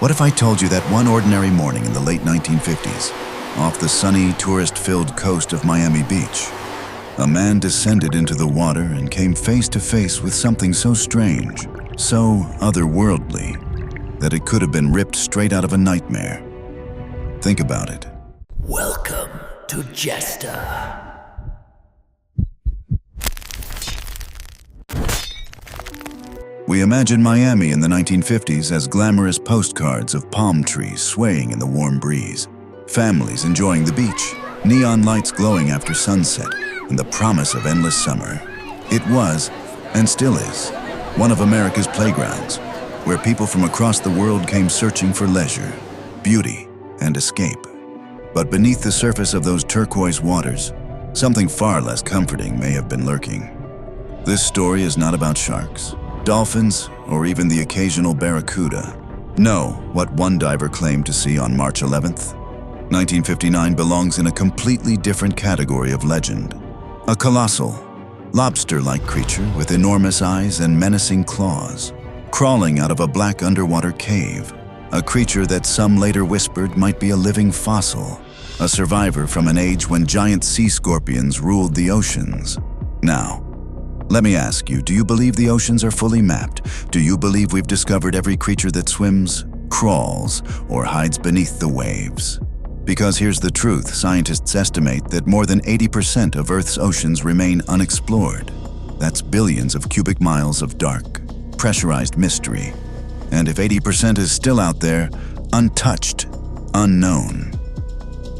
What if I told you that one ordinary morning in the late 1950s, off the sunny, tourist-filled coast of Miami Beach, a man descended into the water and came face to face with something so strange, so otherworldly, that it could have been ripped straight out of a nightmare. Think about it. Welcome to Jester. We imagine Miami in the 1950s as glamorous postcards of palm trees swaying in the warm breeze, families enjoying the beach, neon lights glowing after sunset, and the promise of endless summer. It was, and still is, one of America's playgrounds, where people from across the world came searching for leisure, beauty, and escape. But beneath the surface of those turquoise waters, something far less comforting may have been lurking. This story is not about sharks, dolphins, or even the occasional barracuda. No, what one diver claimed to see on March 11th, 1959 belongs in a completely different category of legend. A colossal, lobster-like creature with enormous eyes and menacing claws, crawling out of a black underwater cave. A creature that some later whispered might be a living fossil, a survivor from an age when giant sea scorpions ruled the oceans. Now, let me ask you, do you believe the oceans are fully mapped? Do you believe we've discovered every creature that swims, crawls, or hides beneath the waves? Because here's the truth, scientists estimate that more than 80% of Earth's oceans remain unexplored. That's billions of cubic miles of dark, pressurized mystery. And if 80% is still out there, untouched, unknown,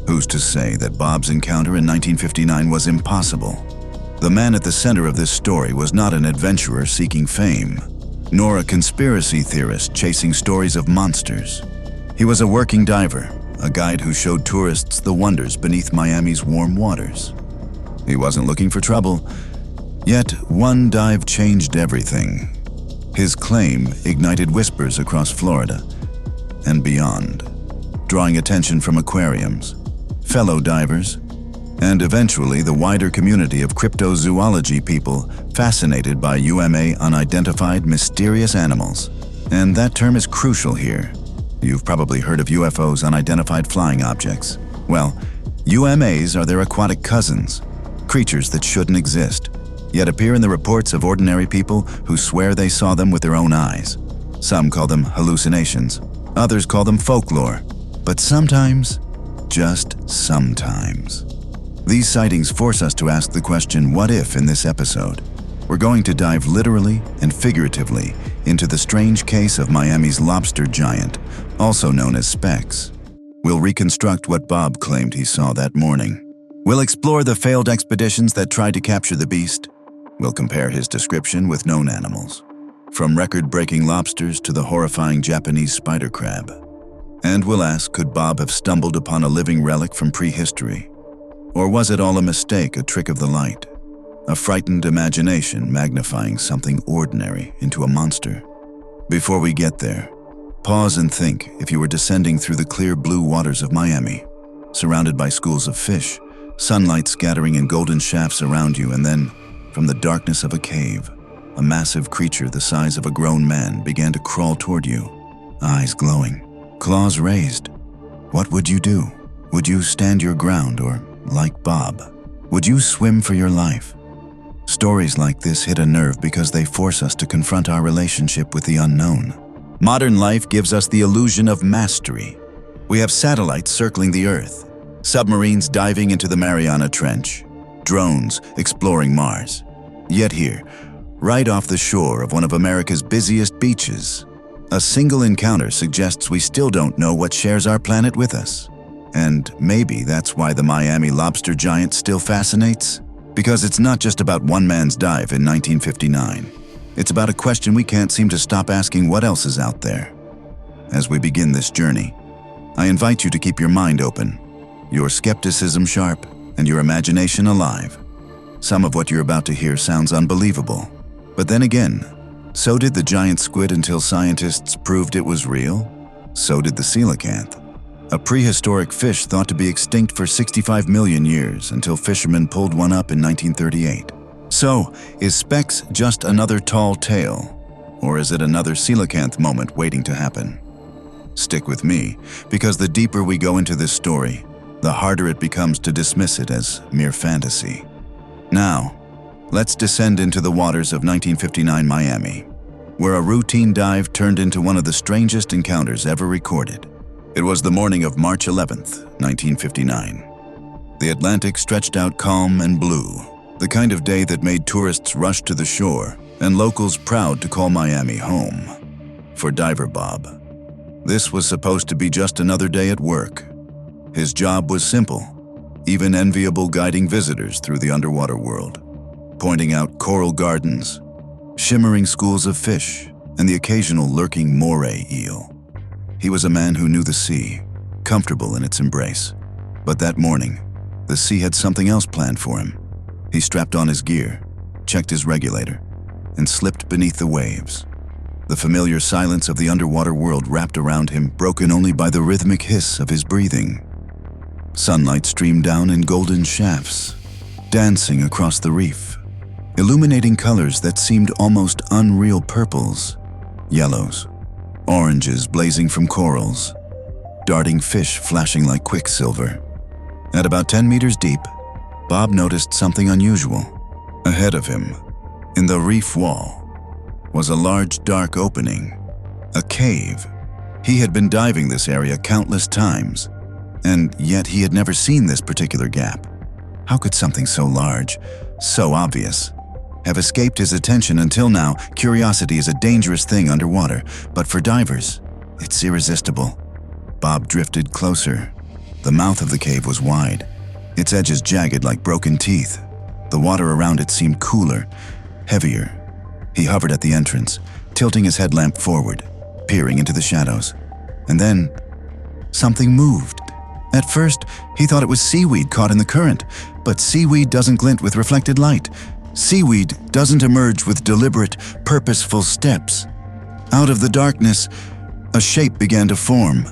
who's to say that Bob's encounter in 1959 was impossible? The man at the center of this story was not an adventurer seeking fame, nor a conspiracy theorist chasing stories of monsters. He was a working diver, a guide who showed tourists the wonders beneath Miami's warm waters. He wasn't looking for trouble, yet one dive changed everything. His claim ignited whispers across Florida and beyond, drawing attention from aquariums, fellow divers, and eventually the wider community of cryptozoology people fascinated by unidentified mysterious animals. And that term is crucial here. You've probably heard of UFOs, unidentified flying objects. Well, UMAs are their aquatic cousins, creatures that shouldn't exist, yet appear in the reports of ordinary people who swear they saw them with their own eyes. Some call them hallucinations, others call them folklore, but sometimes, just sometimes, these sightings force us to ask the question, what if, in this episode? We're going to dive literally and figuratively into the strange case of Miami's lobster giant, also known as Specs. We'll reconstruct what Bob claimed he saw that morning. We'll explore the failed expeditions that tried to capture the beast. We'll compare his description with known animals, from record-breaking lobsters to the horrifying Japanese spider crab. And we'll ask, could Bob have stumbled upon a living relic from prehistory? Or was it all a mistake, a trick of the light? A frightened imagination magnifying something ordinary into a monster? Before we get there, pause and think if you were descending through the clear blue waters of Miami, surrounded by schools of fish, sunlight scattering in golden shafts around you, and then, from the darkness of a cave, a massive creature the size of a grown man began to crawl toward you, eyes glowing, claws raised. What would you do? Would you stand your ground, or, like Bob, would you swim for your life? Stories like this hit a nerve because they force us to confront our relationship with the unknown. Modern life gives us the illusion of mastery. We have satellites circling the Earth, submarines diving into the Mariana Trench, drones exploring Mars. Yet here, right off the shore of one of America's busiest beaches, a single encounter suggests we still don't know what shares our planet with us. And maybe that's why the Miami lobster giant still fascinates? Because it's not just about one man's dive in 1959. It's about a question we can't seem to stop asking: what else is out there? As we begin this journey, I invite you to keep your mind open, your skepticism sharp, and your imagination alive. Some of what you're about to hear sounds unbelievable. But then again, so did the giant squid until scientists proved it was real. So did the coelacanth, a prehistoric fish thought to be extinct for 65 million years until fishermen pulled one up in 1938. So, is Specs just another tall tale? Or is it another coelacanth moment waiting to happen? Stick with me, because the deeper we go into this story, the harder it becomes to dismiss it as mere fantasy. Now, let's descend into the waters of 1959 Miami, where a routine dive turned into one of the strangest encounters ever recorded. It was the morning of March 11th, 1959. The Atlantic stretched out calm and blue, the kind of day that made tourists rush to the shore and locals proud to call Miami home. For diver Bob, this was supposed to be just another day at work. His job was simple, even enviable, guiding visitors through the underwater world, pointing out coral gardens, shimmering schools of fish, and the occasional lurking moray eel. He was a man who knew the sea, comfortable in its embrace. But that morning, the sea had something else planned for him. He strapped on his gear, checked his regulator, and slipped beneath the waves. The familiar silence of the underwater world wrapped around him, broken only by the rhythmic hiss of his breathing. Sunlight streamed down in golden shafts, dancing across the reef, illuminating colors that seemed almost unreal: purples, yellows, oranges blazing from corals, darting fish flashing like quicksilver. At about 10 meters deep, Bob noticed something unusual. Ahead of him, in the reef wall, was a large dark opening, a cave. He had been diving this area countless times, and yet he had never seen this particular gap. How could something so large, so obvious, have escaped his attention until now? Curiosity is a dangerous thing underwater, but for divers, it's irresistible. Bob drifted closer. The mouth of the cave was wide, its edges jagged like broken teeth. The water around it seemed cooler, heavier. He hovered at the entrance, tilting his headlamp forward, peering into the shadows. And then, something moved. At first, he thought it was seaweed caught in the current, but seaweed doesn't glint with reflected light. Seaweed doesn't emerge with deliberate, purposeful steps. Out of the darkness, a shape began to form,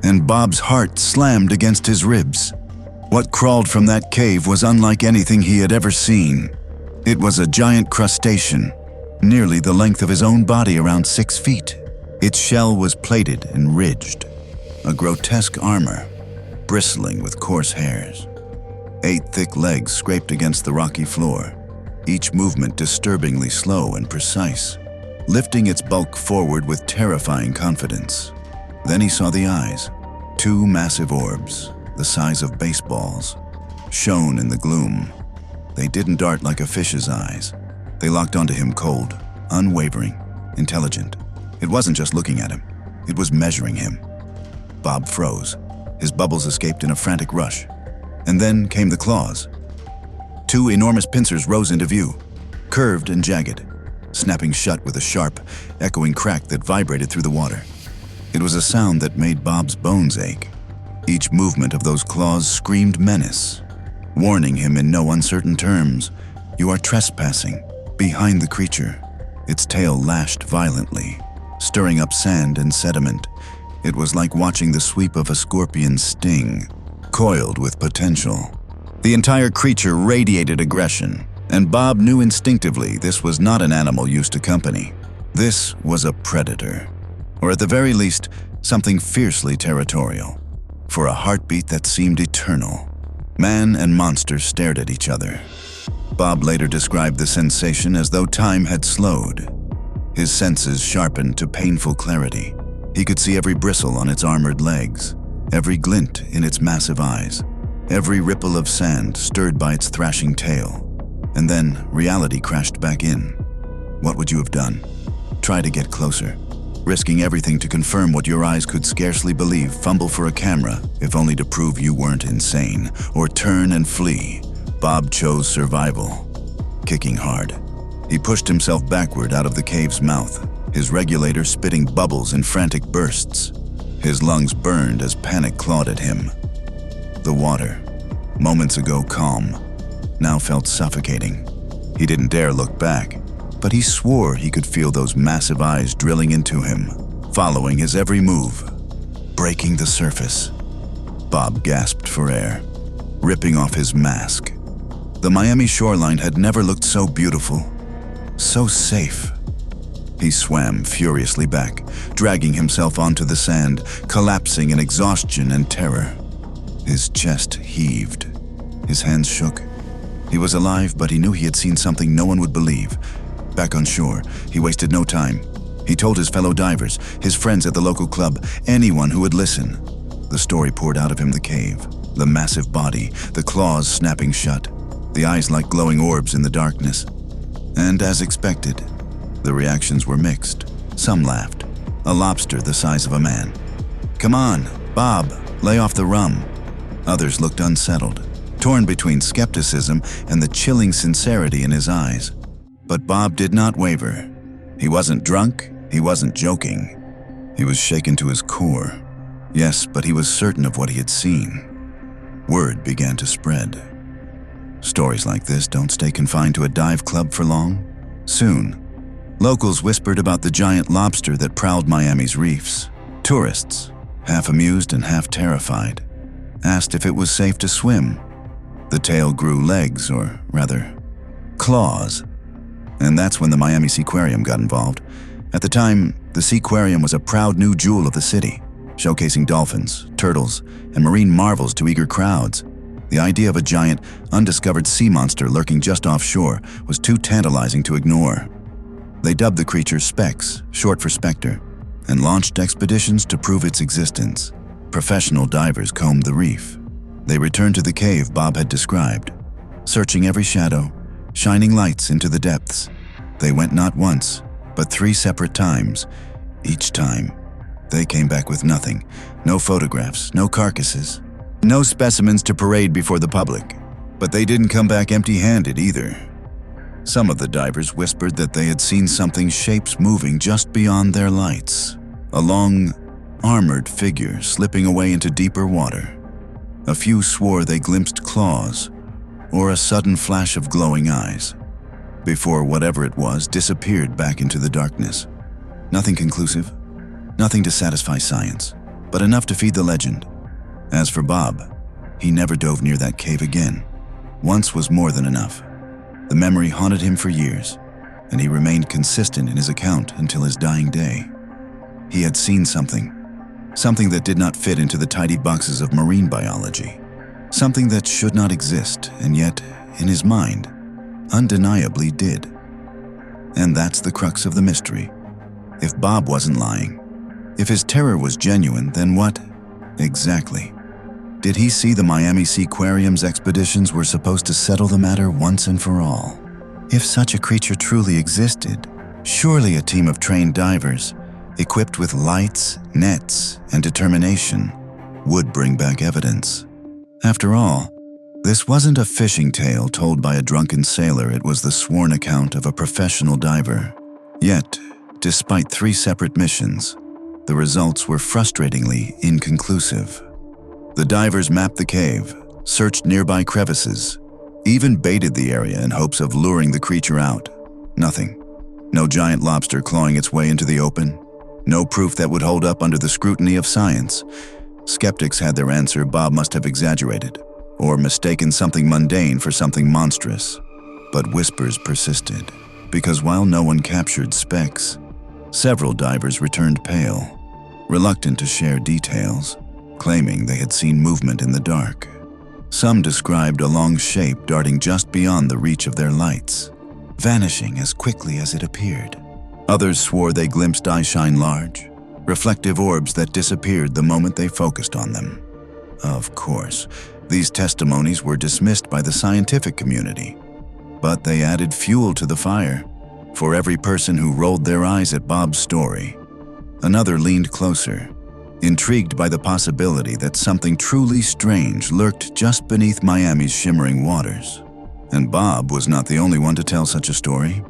and Bob's heart slammed against his ribs. What crawled from that cave was unlike anything he had ever seen. It was a giant crustacean, nearly the length of his own body, around 6 feet. Its shell was plated and ridged, a grotesque armor, bristling with coarse hairs. 8 thick legs scraped against the rocky floor, each movement disturbingly slow and precise, lifting its bulk forward with terrifying confidence. Then he saw the eyes, 2 massive orbs, the size of baseballs, shone in the gloom. They didn't dart like a fish's eyes. They locked onto him cold, unwavering, intelligent. It wasn't just looking at him, it was measuring him. Bob froze. His bubbles escaped in a frantic rush. And then came the claws. 2 enormous pincers rose into view, curved and jagged, snapping shut with a sharp, echoing crack that vibrated through the water. It was a sound that made Bob's bones ache. Each movement of those claws screamed menace, warning him in no uncertain terms, "You are trespassing." Behind the creature, its tail lashed violently, stirring up sand and sediment. It was like watching the sweep of a scorpion's sting, coiled with potential. The entire creature radiated aggression, and Bob knew instinctively this was not an animal used to company. This was a predator, or at the very least, something fiercely territorial. For a heartbeat that seemed eternal, man and monster stared at each other. Bob later described the sensation as though time had slowed. His senses sharpened to painful clarity. He could see every bristle on its armored legs, every glint in its massive eyes, every ripple of sand stirred by its thrashing tail. And then reality crashed back in. What would you have done? Try to get closer, risking everything to confirm what your eyes could scarcely believe, fumble for a camera, if only to prove you weren't insane, or turn and flee. Bob chose survival, kicking hard. He pushed himself backward out of the cave's mouth, his regulator spitting bubbles in frantic bursts. His lungs burned as panic clawed at him. The water, moments ago calm, now felt suffocating. He didn't dare look back, but he swore he could feel those massive eyes drilling into him, following his every move, breaking the surface. Bob gasped for air, ripping off his mask. The Miami shoreline had never looked so beautiful, so safe. He swam furiously back, dragging himself onto the sand, collapsing in exhaustion and terror. His chest heaved. His hands shook. He was alive, but he knew he had seen something no one would believe. Back on shore, he wasted no time. He told his fellow divers, his friends at the local club, anyone who would listen. The story poured out of him: the cave, the massive body, the claws snapping shut, the eyes like glowing orbs in the darkness. And as expected, the reactions were mixed. Some laughed. A lobster the size of a man. "Come on, Bob, lay off the rum." Others looked unsettled, torn between skepticism and the chilling sincerity in his eyes. But Bob did not waver. He wasn't drunk, he wasn't joking. He was shaken to his core. Yes, but he was certain of what he had seen. Word began to spread. Stories like this don't stay confined to a dive club for long. Soon, locals whispered about the giant lobster that prowled Miami's reefs. Tourists, half amused and half terrified, asked if it was safe to swim. The tale grew legs, or rather, claws. And that's when the Miami Seaquarium got involved. At the time, the Seaquarium was a proud new jewel of the city, showcasing dolphins, turtles, and marine marvels to eager crowds. The idea of a giant, undiscovered sea monster lurking just offshore was too tantalizing to ignore. They dubbed the creature Specs, short for Spectre, and launched expeditions to prove its existence. Professional divers combed the reef. They returned to the cave Bob had described, searching every shadow, shining lights into the depths. They went not once, but 3 separate times. Each time, they came back with nothing. No photographs, no carcasses, no specimens to parade before the public. But they didn't come back empty-handed either. Some of the divers whispered that they had seen something, shapes moving just beyond their lights. A long, armored figure slipping away into deeper water. A few swore they glimpsed claws, or a sudden flash of glowing eyes, before whatever it was disappeared back into the darkness. Nothing conclusive, nothing to satisfy science, but enough to feed the legend. As for Bob, he never dove near that cave again. Once was more than enough. The memory haunted him for years, and he remained consistent in his account until his dying day. He had seen something that did not fit into the tidy boxes of marine biology. Something that should not exist, and yet, in his mind, undeniably did. And that's the crux of the mystery. If Bob wasn't lying, if his terror was genuine, then what exactly did he see the Miami Seaquarium's expeditions were supposed to settle the matter once and for all? If such a creature truly existed, surely a team of trained divers, equipped with lights, nets, and determination, would bring back evidence. After all, this wasn't a fishing tale told by a drunken sailor, it was the sworn account of a professional diver. Yet, despite 3 separate missions, the results were frustratingly inconclusive. The divers mapped the cave, searched nearby crevices, even baited the area in hopes of luring the creature out. Nothing. No giant lobster clawing its way into the open. No proof that would hold up under the scrutiny of science. Skeptics had their answer: Bob must have exaggerated, or mistaken something mundane for something monstrous. But whispers persisted, because while no one captured Specs, several divers returned pale, reluctant to share details, claiming they had seen movement in the dark. Some described a long shape darting just beyond the reach of their lights, vanishing as quickly as it appeared. Others swore they glimpsed eyeshine large, reflective orbs that disappeared the moment they focused on them. Of course, these testimonies were dismissed by the scientific community, but they added fuel to the fire. For every person who rolled their eyes at Bob's story, another leaned closer, intrigued by the possibility that something truly strange lurked just beneath Miami's shimmering waters. And Bob was not the only one to tell such a story.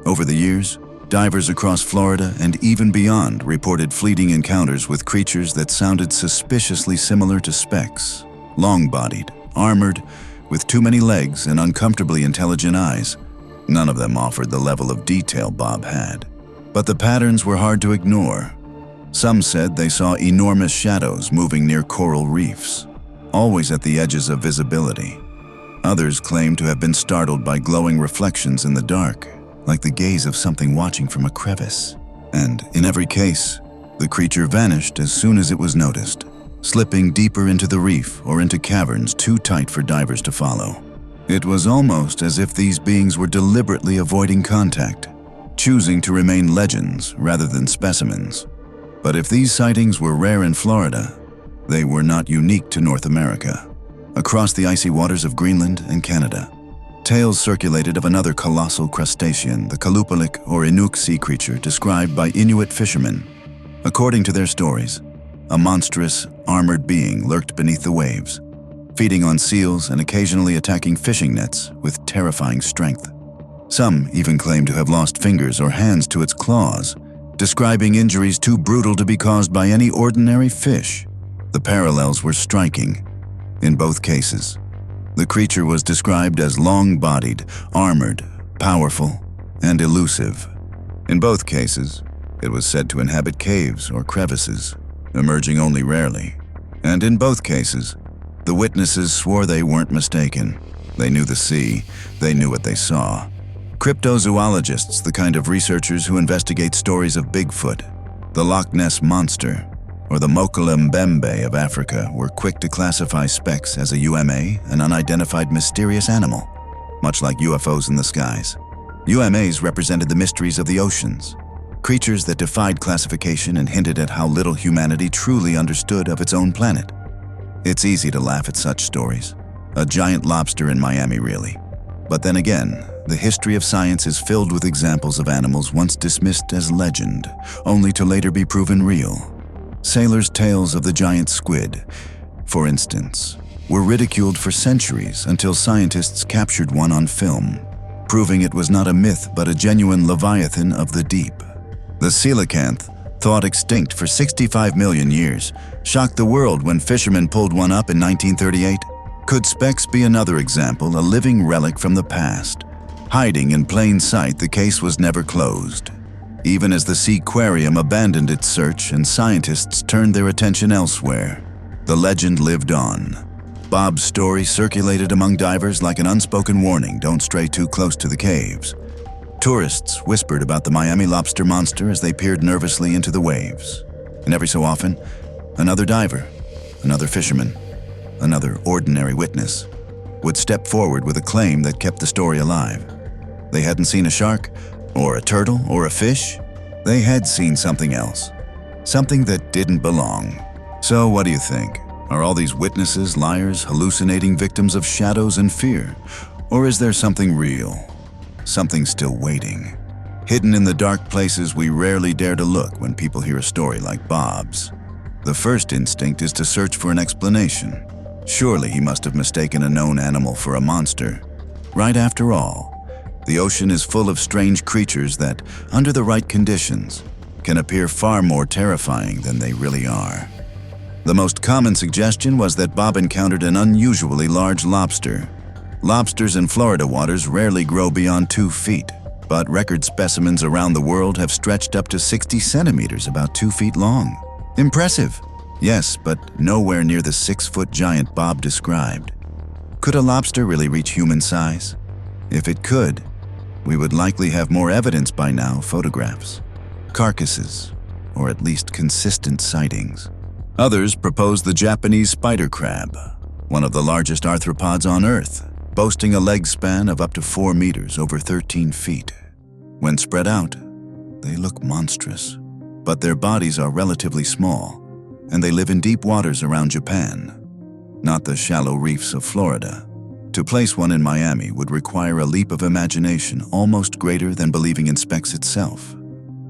Over the years, divers across Florida and even beyond reported fleeting encounters with creatures that sounded suspiciously similar to Specs. Long-bodied, armored, with too many legs and uncomfortably intelligent eyes. None of them offered the level of detail Bob had. But the patterns were hard to ignore. Some said they saw enormous shadows moving near coral reefs, always at the edges of visibility. Others claimed to have been startled by glowing reflections in the dark, like the gaze of something watching from a crevice. And in every case, the creature vanished as soon as it was noticed, slipping deeper into the reef or into caverns too tight for divers to follow. It was almost as if these beings were deliberately avoiding contact, choosing to remain legends rather than specimens. But if these sightings were rare in Florida, they were not unique to North America. Across the icy waters of Greenland and Canada, tales circulated of another colossal crustacean, the colossal or Inuk sea creature described by Inuit fishermen. According to their stories, a monstrous, armored being lurked beneath the waves, feeding on seals and occasionally attacking fishing nets with terrifying strength. Some even claim to have lost fingers or hands to its claws, describing injuries too brutal to be caused by any ordinary fish. The parallels were striking. In both cases, the creature was described as long-bodied, armored, powerful, and elusive. In both cases, it was said to inhabit caves or crevices, emerging only rarely. And in both cases, the witnesses swore they weren't mistaken. They knew the sea, they knew what they saw. Cryptozoologists, the kind of researchers who investigate stories of Bigfoot, the Loch Ness Monster, or the Mokele Mbembe of Africa, were quick to classify specks as a UMA, an unidentified mysterious animal, much like UFOs in the skies. UMAs represented the mysteries of the oceans, creatures that defied classification and hinted at how little humanity truly understood of its own planet. It's easy to laugh at such stories. A giant lobster in Miami, really. But then again, the history of science is filled with examples of animals once dismissed as legend, only to later be proven real. Sailors' tales of the giant squid, for instance, were ridiculed for centuries until scientists captured one on film, proving it was not a myth but a genuine leviathan of the deep. The coelacanth, thought extinct for 65 million years, shocked the world when fishermen pulled one up in 1938. Could specks be another example, a living relic from the past? Hiding in plain sight, the case was never closed. Even as the Seaquarium abandoned its search and scientists turned their attention elsewhere, the legend lived on. Bob's story circulated among divers like an unspoken warning: don't stray too close to the caves. Tourists whispered about the Miami lobster monster as they peered nervously into the waves. And every so often, another diver, another fisherman, another ordinary witness would step forward with a claim that kept the story alive. They hadn't seen a shark, or a turtle, or a fish. They had seen something else. Something that didn't belong. So what do you think? Are all these witnesses liars, hallucinating victims of shadows and fear? Or is there something real? Something still waiting? Hidden in the dark places we rarely dare to look when people hear a story like Bob's. The first instinct is to search for an explanation. Surely he must have mistaken a known animal for a monster. Right, after all, the ocean is full of strange creatures that, under the right conditions, can appear far more terrifying than they really are. The most common suggestion was that Bob encountered an unusually large lobster. Lobsters in Florida waters rarely grow beyond 2 feet, but record specimens around the world have stretched up to 60 centimeters, about 2 feet long. Impressive, yes, but nowhere near the 6-foot giant Bob described. Could a lobster really reach human size? If it could, we would likely have more evidence by now: photographs, carcasses, or at least consistent sightings. Others propose the Japanese spider crab, one of the largest arthropods on Earth, boasting a leg span of up to 4 meters, over 13 feet. When spread out, they look monstrous, but their bodies are relatively small, and they live in deep waters around Japan, not the shallow reefs of Florida. To place one in Miami would require a leap of imagination almost greater than believing in specks itself.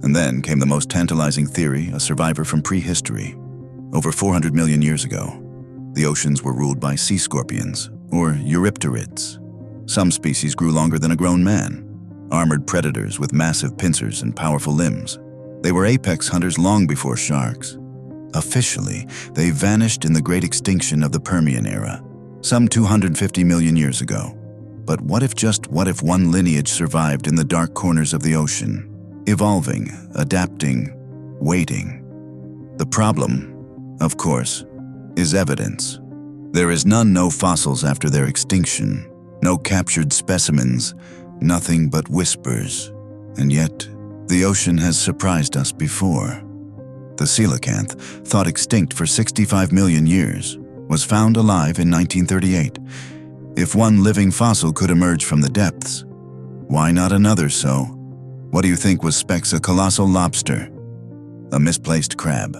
And then came the most tantalizing theory, a survivor from prehistory. Over 400 million years ago, the oceans were ruled by sea scorpions, or eurypterids. Some species grew longer than a grown man, armored predators with massive pincers and powerful limbs. They were apex hunters long before sharks. Officially, they vanished in the Great Extinction of the Permian era, some 250 million years ago. But what if one lineage survived in the dark corners of the ocean, evolving, adapting, waiting? The problem, of course, is evidence. There is none, no fossils after their extinction, no captured specimens, nothing but whispers. And yet, The ocean has surprised us before. The coelacanth, thought extinct for 65 million years, was found alive in 1938. If one living fossil could emerge from the depths, why not another so? What do you think was Specs, a colossal lobster? A misplaced crab?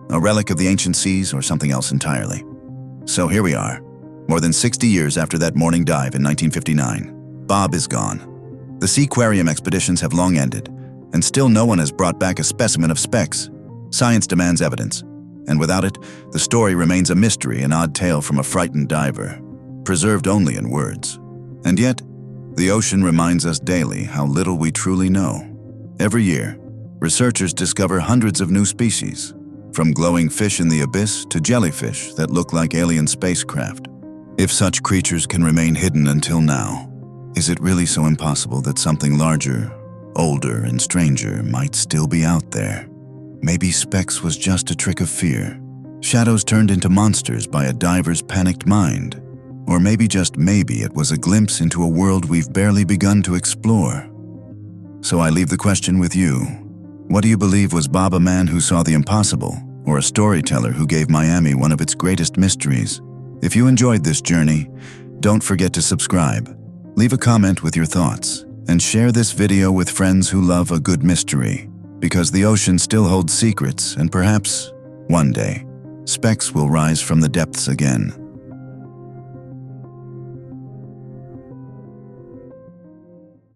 A relic of the ancient seas, or something else entirely? So here we are, more than 60 years after that morning dive in 1959. Bob is gone. The Seaquarium expeditions have long ended, and still no one has brought back a specimen of Specs. Science demands evidence, and without it, the story remains a mystery, an odd tale from a frightened diver, preserved only in words. And yet, the ocean reminds us daily how little we truly know. Every year, researchers discover hundreds of new species, from glowing fish in the abyss to jellyfish that look like alien spacecraft. If such creatures can remain hidden until now, is it really so impossible that something larger, older, and stranger might still be out there? Maybe Specs was just a trick of fear, shadows turned into monsters by a diver's panicked mind. Or maybe, just maybe, it was a glimpse into a world we've barely begun to explore. So I leave the question with you. What do you believe? Was Bob a man who saw the impossible, or a storyteller who gave Miami one of its greatest mysteries? If you enjoyed this journey, don't forget to subscribe, leave a comment with your thoughts, and share this video with friends who love a good mystery. Because the ocean still holds secrets, and perhaps, one day, Specs will rise from the depths again.